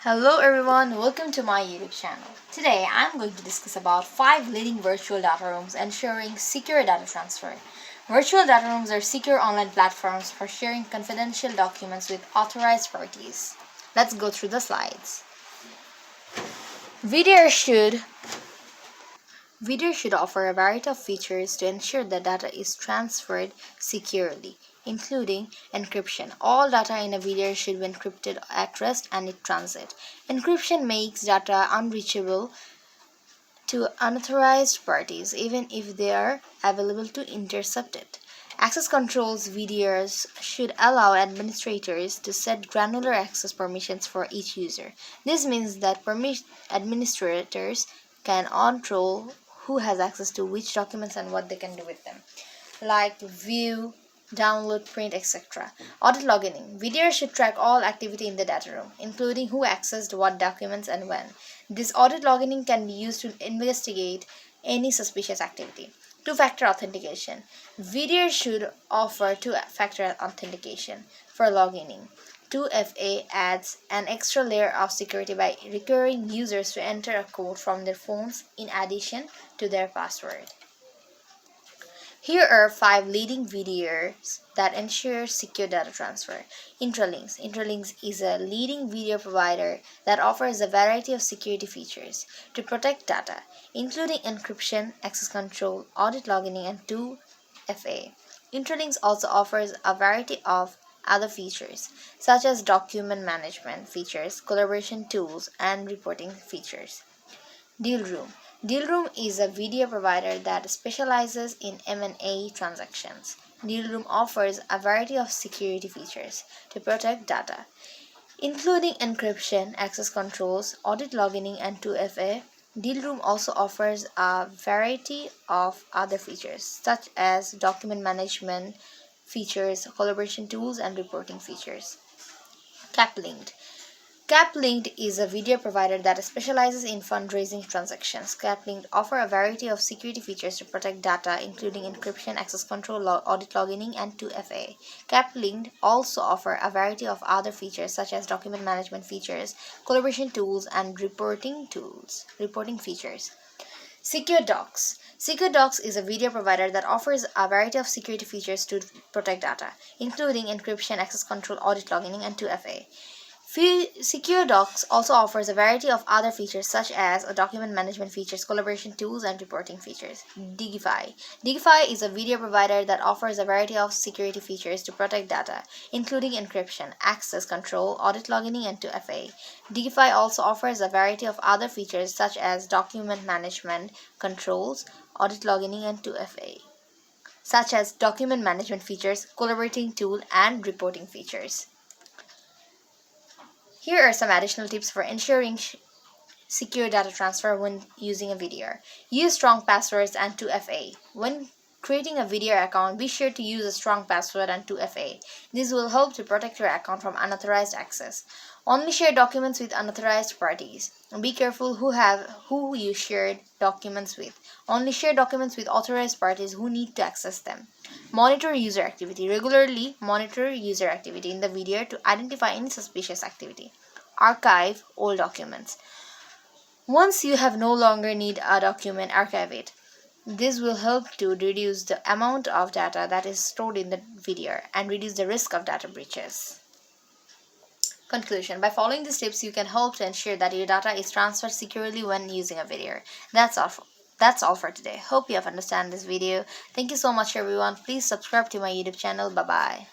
Hello everyone, welcome to my YouTube channel. Today I'm going to discuss about 5 leading virtual data rooms ensuring secure data transfer. Virtual data rooms are secure online platforms for sharing confidential documents with authorized parties. Let's go through the slides. VDR should offer a variety of features to ensure that data is transferred securely, including encryption. All data in a VDR should be encrypted at rest and in transit. Encryption makes data unreachable to unauthorized parties, even if they are available to intercept it. Access controls VDRs should allow administrators to set granular access permissions for each user. This means that administrators can control who has access to which documents and what they can do with them, like view, download, print, etc. Audit logging. VDR should track all activity in the data room, including who accessed what documents and when. This audit logging can be used to investigate any suspicious activity. Two-factor authentication. VDR should offer two-factor authentication for logging. 2FA adds an extra layer of security by requiring users to enter a code from their phones in addition to their password. Here are 5 leading VDRs that ensure secure data transfer. Intralinks. Intralinks is a leading VDR provider that offers a variety of security features to protect data, including encryption, access control, audit logging, and 2FA. Intralinks also offers a variety of other features, such as document management features, collaboration tools, and reporting features. Dealroom. Dealroom is a VDR provider that specializes in M&A transactions. Dealroom offers a variety of security features to protect data, including encryption, access controls, audit logging, and 2FA. Dealroom also offers a variety of other features, such as document management features, collaboration tools, and reporting features. CapLinked. CapLinked is a VDR provider that specializes in fundraising transactions. CapLinked offers a variety of security features to protect data, including encryption, access control, audit logging, and 2FA. CapLinked also offers a variety of other features such as document management features, collaboration tools, and reporting features. SecureDocs. SecureDocs is a VDR provider that offers a variety of security features to protect data, including encryption, access control, audit logging, and 2FA. SecureDocs also offers a variety of other features such as document management features, collaboration tools, and reporting features. Digify. Digify is a VDR provider that offers a variety of security features to protect data, including encryption, access control, audit logging, and 2FA. Digify also offers a variety of other features such as document management controls, audit logging, and 2FA, such as document management features, collaborating tool, and reporting features. Here are some additional tips for ensuring secure data transfer when using a VDR. Use strong passwords and 2FA. When creating a VDR account, be sure to use a strong password and 2FA. This will help to protect your account from unauthorized access. Only share documents with unauthorized parties. Be careful who you share documents with. Only share documents with authorized parties who need to access them. Monitor user activity. Regularly monitor user activity in the VDR to identify any suspicious activity. Archive old documents. Once you have no longer need a document, archive it. This will help to reduce the amount of data that is stored in the VDR and reduce the risk of data breaches. Conclusion. By following these tips, you can help to ensure that your data is transferred securely when using a VDR. That's all for today. Hope you have understand this video. Thank you so much everyone. Please subscribe to my YouTube channel. Bye bye.